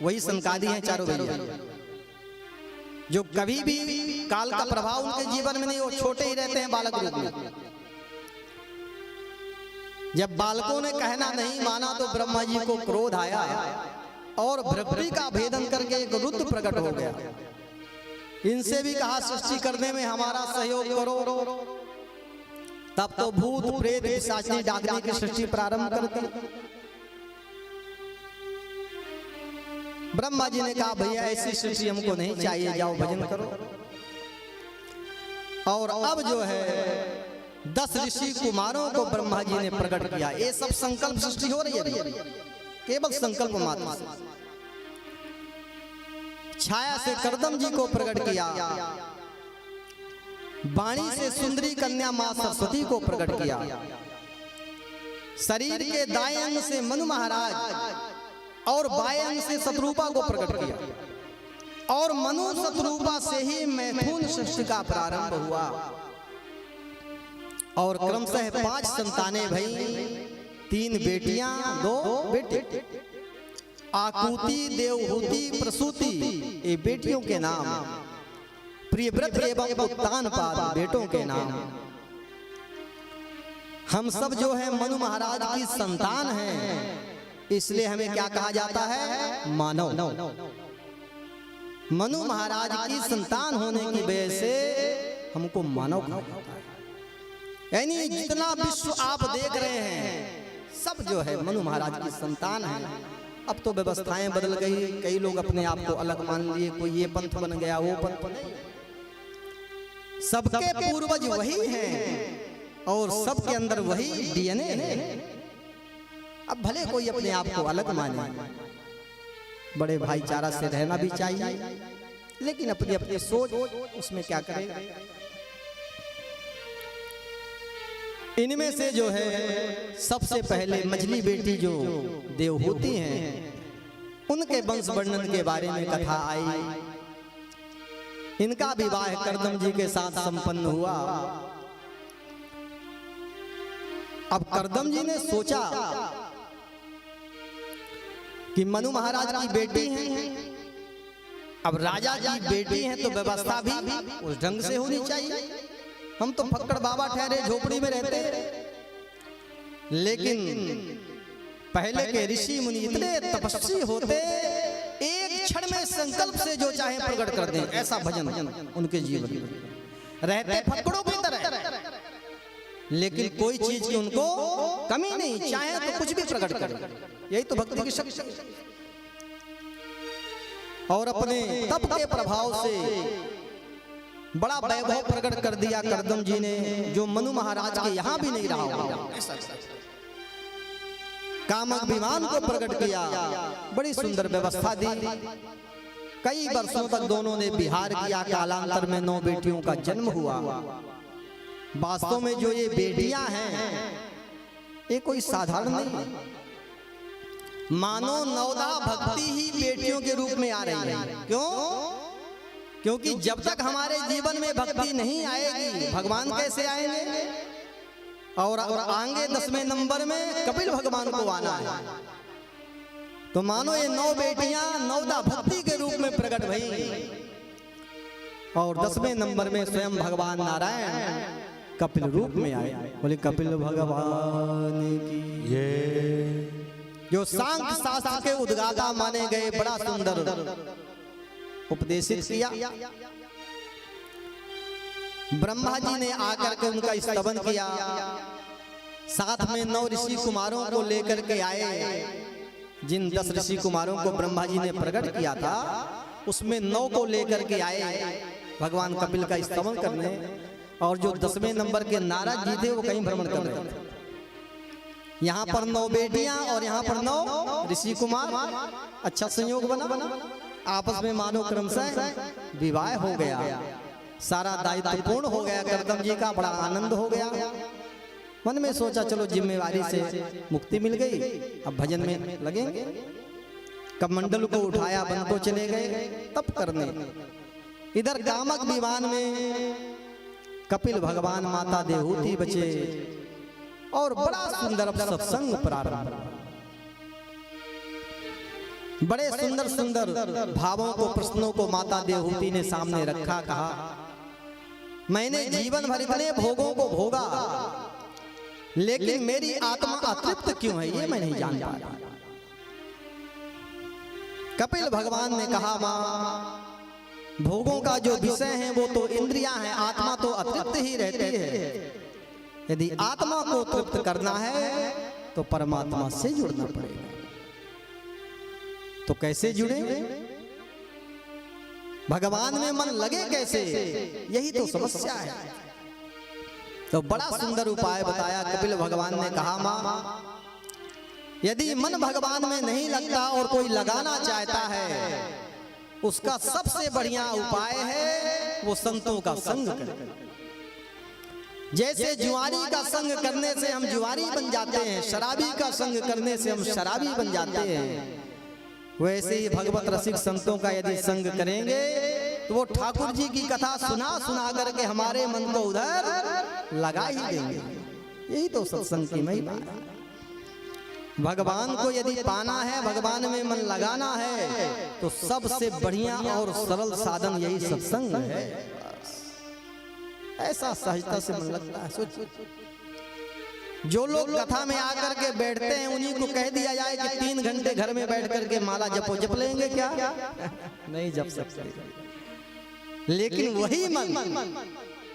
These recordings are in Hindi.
वही सनकादि हैं चारों भैया, जो कभी भी काल का प्रभाव उनके जीवन में नहीं, वो छोटे ही रहते हैं बालक रूप में। जब बालकों ने कहना नहीं माना तो ब्रह्मा जी को क्रोध आया और भृगुटी का भेदन करके एक रुद्र प्रकट हो गया। इनसे भी कहा सृष्टि करने में हमारा सहयोग करो। तब तो भूत प्रेत पिशाचिनी डाकनी की सृष्टि प्रारंभ कर दी। ब्रह्मा जी ने कहा भैया ऐसी सृष्टि हमको नहीं चाहिए, जाओ भजन करो। और अब जो है 10 ऋषि कुमारों को ब्रह्मा जी ने प्रकट किया। ये सब संकल्प सृष्टि हो रही है, केवल संकल्प मात्र से। छाया से कर्दम जी को प्रकट किया, वाणी से सुंदरी कन्या मां सरस्वती को प्रकट किया, शरीर के दाएं अंग से मनु महाराज और बाएं अंग से शत्रुपा को प्रकट किया। और मनु शत्रुपा से ही मैथुन सृष्टि का प्रारंभ हुआ। और क्रमशः 5 संतानें भई, 3 बेटियां 2 बेटे। आकुति, देवहूति, प्रसूति ये बेटियों के नाम, प्रियव्रत एवं उत्तानपाद बेटों के नाम। हम सब जो है मनु महाराज की संतान हैं, इसलिए हमें क्या कहा जाता है? मानव। मनु महाराज की संतान होने की वजह से हमको मानव कहा जाता है। यानी जितना विश्व आप देख रहे हैं सब जो है मनु महाराज की संतान है। अब तो व्यवस्थाएं बदल गई, कई लोग अपने आप को अलग मान लिए, कोई ये पंथ बन गया वो पंथ नहीं। सबके पूर्वज वही हैं और सबके अंदर वही डीएनए है। अब भले कोई अपने आप को अलग माने, बड़े भाईचारा से रहना भी चाहिए, लेकिन अपनी अपनी सोच उसमें क्या करेगा। इनमें से जो है सबसे पहले मझली बेटी जो देवहूति हैं, उनके वंश वर्णन के बारे में कथा आई। इनका विवाह कर्दम जी के साथ संपन्न हुआ। अब कर्दम जी ने सोचा कि मनु महाराज की बेटी हैं, अब राजा की बेटी हैं तो व्यवस्था भी उस ढंग से होनी चाहिए। हम तो फक्कड़ बाबा ठहरे झोपड़ी में रहते, लेकिन पहले के ऋषि मुनि इतने तपस्वी होते, एक क्षण में संकल्प से जो चाहे प्रकट कर दें, ऐसा भजन उनके जीवन में। रहते फक्कड़ों की तरह, लेकिन कोई चीज की उनको कमी नहीं, चाहे तो कुछ भी प्रकट करें। यही तो भक्ति की शक्ति। और अपने तप के प्रभाव से बड़ा वैभव प्रकट कर दिया कर्दम जी ने, जो मनु महाराज के यहां भी नहीं रहा होगा। कामक विमान को प्रकट किया, बड़ी सुंदर व्यवस्था दी। कई वर्षों तक दोनों ने विहार किया। कालांतर में 9 बेटियों का जन्म हुआ। वास्तव में जो ये बेटियां हैं ये कोई साधारण नहीं है। मानो नवदा भक्ति ही बेटियों के रूप में आ रही है। क्यों? क्योंकि जब तक हमारे जीवन में भक्ति नहीं आएगी, भगवान कैसे आएंगे? और आएंगे 10वें नंबर में कपिल भगवान को आना है। तो मानो ये 9 बेटियां नवदा भक्ति के रूप में प्रकट भई, और 10वें नंबर में स्वयं भगवान नारायण कपिल रूप में आए। बोले कपिल भगवान की ये, जो सांख्य शास्त्र के उद्गाता माने गए, बड़ा सुंदर उपदेशित किया। ब्रह्मा जी ने आकर के उनका स्तवन किया। साथ में 9 ऋषि कुमारों को लेकर के आए। जिन 10 ऋषि कुमारों को ब्रह्मा जी ने प्रकट किया था, उसमें 9 को लेकर के आए भगवान कपिल का स्तवन करने। और जो 10वें नंबर के नारद जी थे वो कहीं भ्रमण कर रहे थे। यहाँ पर 9 बेटियां और यहाँ पर 9 ऋषि कुमार। अच्छा संयोग बना, आपस में मानो क्रमशः विवाह हो गया। सारा दायित्व पूर्ण हो गया कर्दम जी का, बड़ा आनंद हो गया। मन में सोचा चलो जिम्मेवारी से मुक्ति मिल गई, अब भजन में लगेंगे। कमंडल को उठाया, वन को चले गए तप करने। इधर कामक विमान में कपिल भगवान, माता देवहूति बचे और बड़ा सुंदर सत्संग प्रारंभ। बड़े सुंदर सुंदर भावों को, प्रश्नों को माता देवहूति ने सामने रखा। कहा, मैंने जीवन भर इतने भोगों को भोगा, लेकिन मेरी आत्मा अतृप्त क्यों है, ये मैं नहीं जान पा रहा। कपिल भगवान ने कहा, मां, भोगों का जो विषय है वो तो इंद्रियां हैं, आत्मा तो अतृप्त ही रहती है। यदि आत्मा को तृप्त करना है तो परमात्मा से जुड़ना पड़ेगा। तो कैसे जुड़े, भगवान में मन लगे कैसे, यही तो समस्या है। तो बड़ा सुंदर उपाय बताया कपिल भगवान ने। कहा, मां, यदि मन भगवान में नहीं लगता और कोई लगाना चाहता है, उसका सबसे बढ़िया उपाय है वो संतों का संग करे। जैसे जुआरी का संग करने से हम जुआरी बन जाते हैं, शराबी का संग करने से हम शराबी बन जाते हैं, वैसे ही भगवत रसिक संतों का यदि संग करेंगे तो वो ठाकुर जी की कथा सुना सुना करके हमारे मन को उधर लगा ही देंगे। यही तो सत्संग की महिमा है। भगवान को यदि पाना है, भगवान में मन लगाना है, तो सबसे बढ़िया और सरल साधन यही सत्संग है। ऐसा सहजता से मन लगता है। सोच, जो लोग कथा में आकर के बैठते हैं उन्हीं को कह दिया जाए कि 3 घंटे घर में बैठ करके माला जपो, जप लेंगे क्या? नहीं जप सकते। लेकिन वही मन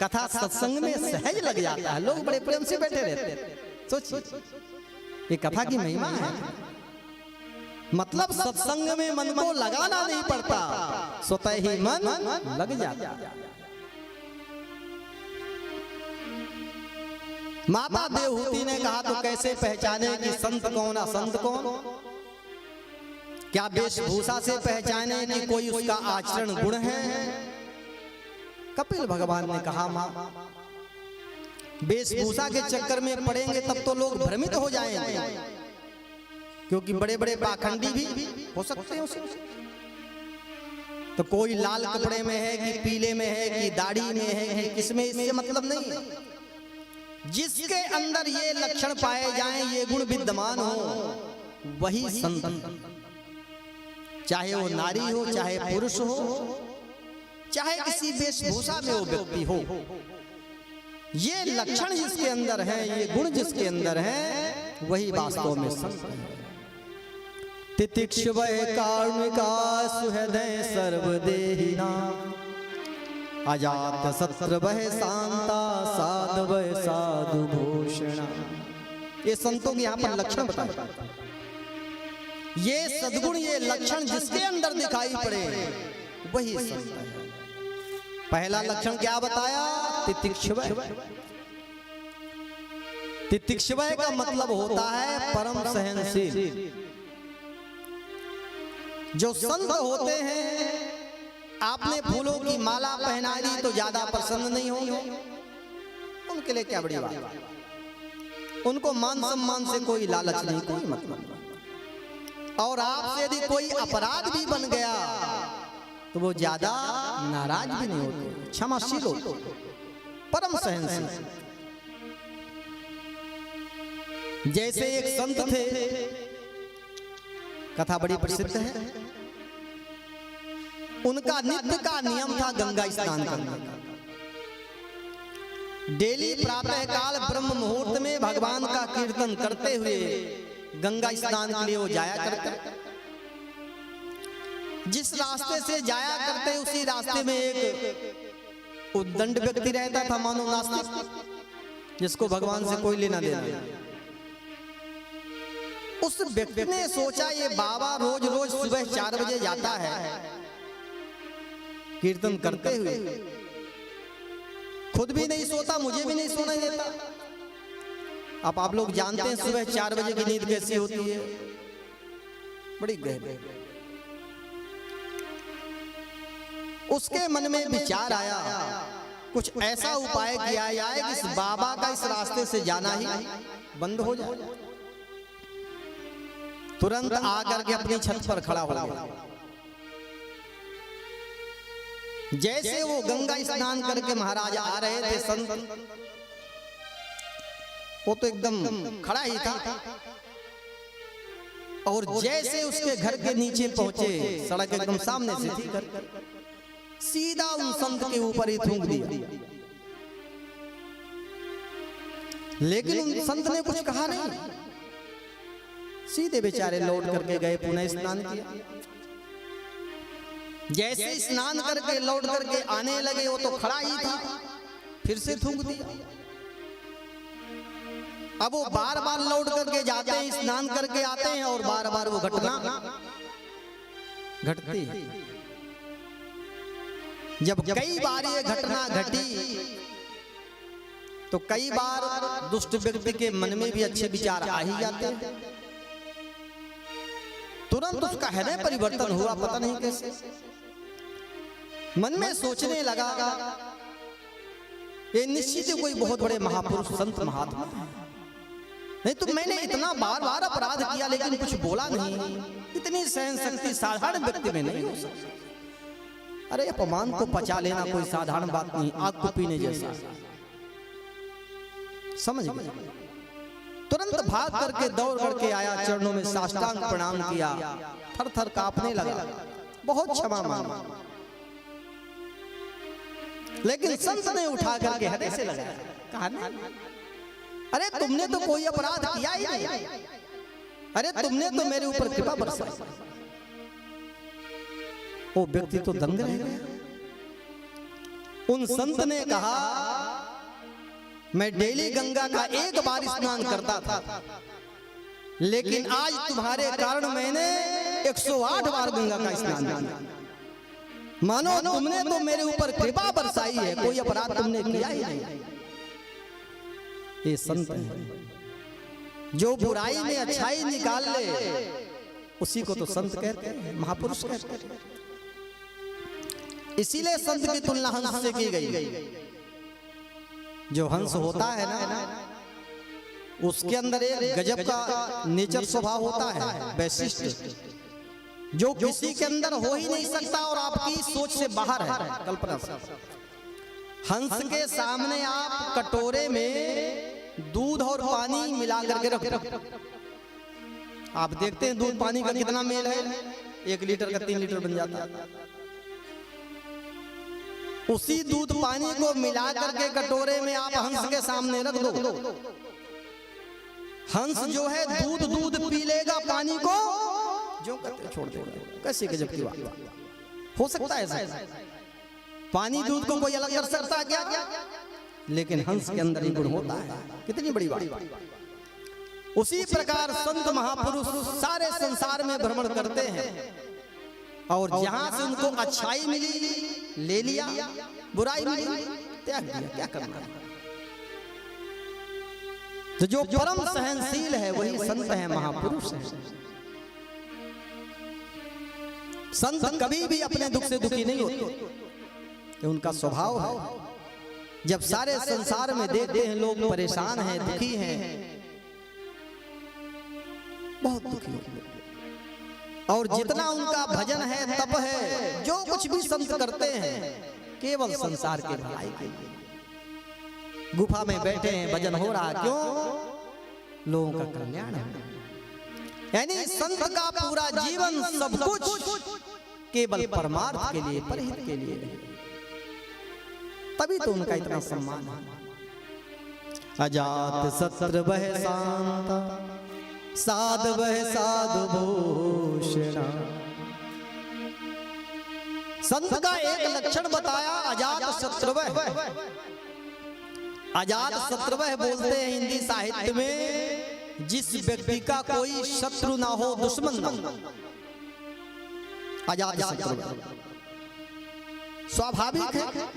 कथा सत्संग में सहज लग जाता है, लोग बड़े प्रेम से बैठे रहते हैं। सोचिए, ये कथा की महिमा है। मतलब सत्संग में मन को लगाना नहीं पड़ता, स्वतः ही मन लग जाता है। माता देवहूति ने कहा, तो कैसे पहचाने कि संत कौन असंत कौन? क्या वेशभूषा से पहचाने कि कोई उसका आचरण गुण है? कपिल भगवान ने कहा, मां, वेशभूषा के चक्कर में पड़ेंगे तब तो लोग भ्रमित हो जाएंगे, क्योंकि बड़े बड़े पाखंडी भी हो सकते हैं उसे। तो कोई लाल कपड़े में है कि पीले में है कि दाढ़ी में है कि किसमें, इससे मतलब नहीं है। जिसके अंदर ये लक्षण पाए जाएं, ये गुण विद्यमान हो, वही संत। चाहे वो नारी हो, चाहे पुरुष हो, चाहे किसी वेशभूषा में वो व्यक्ति हो, ये लक्षण जिसके अंदर है, ये गुण जिसके अंदर है, वही वास्तव में संत है। तितिक्षुवै कारुणिका सुहृदय सर्वदेहिना, अजात शत्रवः शांता साधवः साधु भूषणा। ये संतों के यहाँ पर लक्षण बताए। ये सद्गुण, ये लक्षण जिसके अंदर दिखाई पड़े वही संत है। पहला लक्षण क्या बताया? तितिक्षुवै। तितिक्षुवै का मतलब होता है परम सहनशील। जो संत होते हैं, आपने फूलों की माला पहना दी तो ज्यादा प्रसन्न नहीं होंगे, उनके लिए क्या बड़ी बात। उनको मान सम्मान से कोई लालच नहीं, कोई मतलब नहीं। और आपसे यदि कोई अपराध भी बन गया तो वो ज्यादा नाराज भी नहीं होते, क्षमाशील होते, परम सहनशील। जैसे एक संत थे, कथा बड़ी प्रसिद्ध है। उनका नित्य का नियम था गंगा स्नान करना। डेली प्रातः काल ब्रह्म मुहूर्त में भगवान का कीर्तन करते हुए गंगा स्नान के लिए वो जाया करते। जिस रास्ते से जाया करते उसी रास्ते में एक उद्दंड व्यक्ति रहता था, मानो नास्तिक, जिसको भगवान से कोई लेना देना। उस व्यक्ति ने सोचा, ये बाबा रोज रोज सुबह 4 बजे जाता है कीर्तन करते हुए, खुद भी नहीं सोता, मुझे भी नहीं सोने देता। अब आप लोग जानते हैं सुबह 4 बजे की नींद कैसी होती है, बड़ी गहरी। उसके मन में विचार आया, कुछ ऐसा उपाय किया जाए कि इस बाबा का इस रास्ते से जाना ही बंद हो जाए। तुरंत आकर के अपनी छत पर खड़ा हो गया। जैसे वो गंगा स्नान करके महाराज आ रहे थे, संत वो तो एकदम खड़ा ही था, और जैसे उसके घर के नीचे पहुंचे, सड़क एकदम सामने से थी, सीधा उन संत के ऊपर ही थूक दिया। लेकिन उन संत ने कुछ कहा नहीं, सीधे बेचारे लौट करके गए, पुनः स्नान किया। जैसे स्नान करके लौट करके आने लगे, वो तो खड़ा ही था, फिर से थूक दिया। अब वो बार बार लौट करके जाते हैं, स्नान करके आते हैं और बार बार वो घटना घटती है। जब कई बार ये घटना घटी तो कई बार दुष्ट व्यक्ति के मन में भी अच्छे विचार आ ही जाते हैं। तुरंत उसका हृदय परिवर्तन हुआ, पता नहीं कैसे। मन में सोचने लगा, ये निश्चित ही कोई बहुत बड़े महापुरुष संत महात्मा है। नहीं तो मैंने इतना बार बार अपराध किया लेकिन कुछ बोला नहीं। इतनी सहन शक्ति साधारण व्यक्ति में नहीं हो सकती। अरे अपमान को पचा लेना कोई साधारण बात नहीं, आग को पीने जैसा। समझ गए? तुरंत भाग करके दौड़ करके आया, चरणों में साष्टांग प्रणाम किया, थर थर कांपने लगा, बहुत क्षमा मांगा। लेकिन संत ने उठा करके हृदय से लगाया, कहा ना, अरे तुमने तो कोई अपराध किया ही नहीं, अरे तुमने तो मेरे ऊपर कृपा बरसाई। वो व्यक्ति तो दंग रह गया। उन संत ने कहा, मैं डेली गंगा का एक बार स्नान करता था, लेकिन आज तुम्हारे कारण मैंने 108 बार गंगा का स्नान किया। मानो तुमने तो मेरे ऊपर कृपा बरसाई है, कोई अपराध तुमने किया ही नहीं। ये संत है। जो बुराई में अच्छाई निकाल ले उसी को तो संत कहते हैं, महापुरुष कहते हैं। इसीलिए संत की तुलना हंस से की गई। जो हंस होता है ना, उसके अंदर एक गजब का नेचर स्वभाव होता है, वैशिष्ट, जो किसी के अंदर हो ही नहीं सकता और आपकी सोच से बाहर है, कल्पना से। हंस के सामने आप कटोरे में दूध और पानी मिला करके रख, आप देखते हैं दूध पानी का कितना मेल है, 1 लीटर का 3 लीटर बन जाता है। उसी दूध पानी को मिला करके कटोरे में आप हंस के सामने रख दो, हंस जो है दूध दूध पी लेगा, पानी को जो करते छोड़ देगा। कैसे गजब की बात हो सकता है ऐसा? पानी दूध को कोई अलग कर सकता है क्या? लेकिन हंस के अंदर ही गुण होता है, कितनी बड़ी बात। उसी प्रकार संत महापुरुष सारे संसार में भ्रमण करते हैं और जहां से उनको अच्छाई मिली ले लिया, बुराई मिली त्याग दिया, क्या करना है। तो जो परम सहनशील है वही संत है, महापुरुष है। संत कभी भी अपने दुख से दुखी नहीं होते, ये उनका स्वभाव है। जब सारे संसार में देखते हैं लोग परेशान हैं, दुखी हैं, बहुत दुखी हैं, और जितना उनका भजन है, तप है, जो कुछ भी संत करते हैं केवल संसार के भलाई के लिए। गुफा में बैठे हैं, भजन हो रहा, क्यों? लोगों का कल्याण है। यानी संत का पूरा जीवन सब कुछ केवल परमार्थ के लिए, परहित के लिए है। तभी तो उनका इतना सम्मान है। अजात शत्रु वह शांता, साध वह साधु भूषण। संत का एक लक्षण बताया, अजात शत्रु वह। अजात शत्रु वह बोलते हैं हिंदी साहित्य में जिस व्यक्ति का कोई शत्रु ना हो, दुश्मन ना हो, अजात शत्रु। स्वाभाविक है,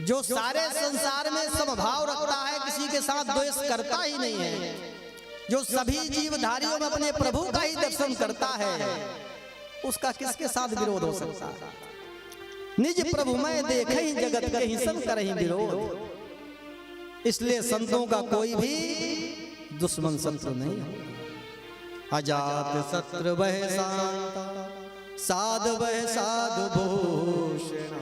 जो सारे संसार में समभाव रखता है, किसी के साथ द्वेष करता ही नहीं है, जो सभी जीवधारियों में अपने प्रभु का ही दर्शन करता है, उसका किसके साथ विरोध हो सकता है? निज प्रभु में देखे ही जगत के ही सब करहि विरोध। इसलिए संतों का कोई भी दुश्मन शत्रु नहीं है। अजात शत्रु वह शांता, साध वह साधु भूषण।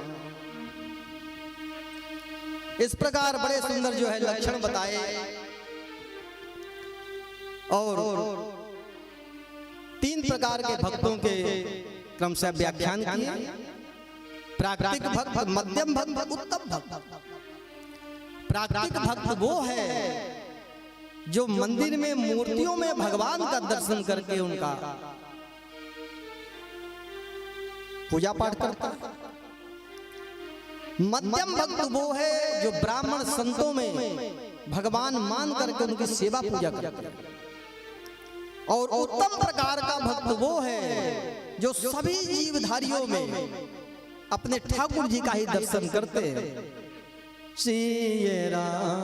इस प्रकार बड़े सुंदर जो है लक्षण बताए और 3 तीन प्रकार के भक्तों के क्रमशः व्याख्यान किए। प्राकृतिक भक्त, मध्यम भक्त, उत्तम भक्त। प्राकृतिक भक्त वो है जो मंदिर में मूर्तियों में भगवान का दर्शन करके उनका पूजा पाठ करता है। मध्यम भक्त वो है जो ब्राह्मण संतों में भगवान मान करके उनकी सेवा पूजा करता है। और उत्तम प्रकार का भक्त वो है जो सभी जीवधारियों में अपने ठाकुर जी का ही दर्शन करते हैं। श्री राम।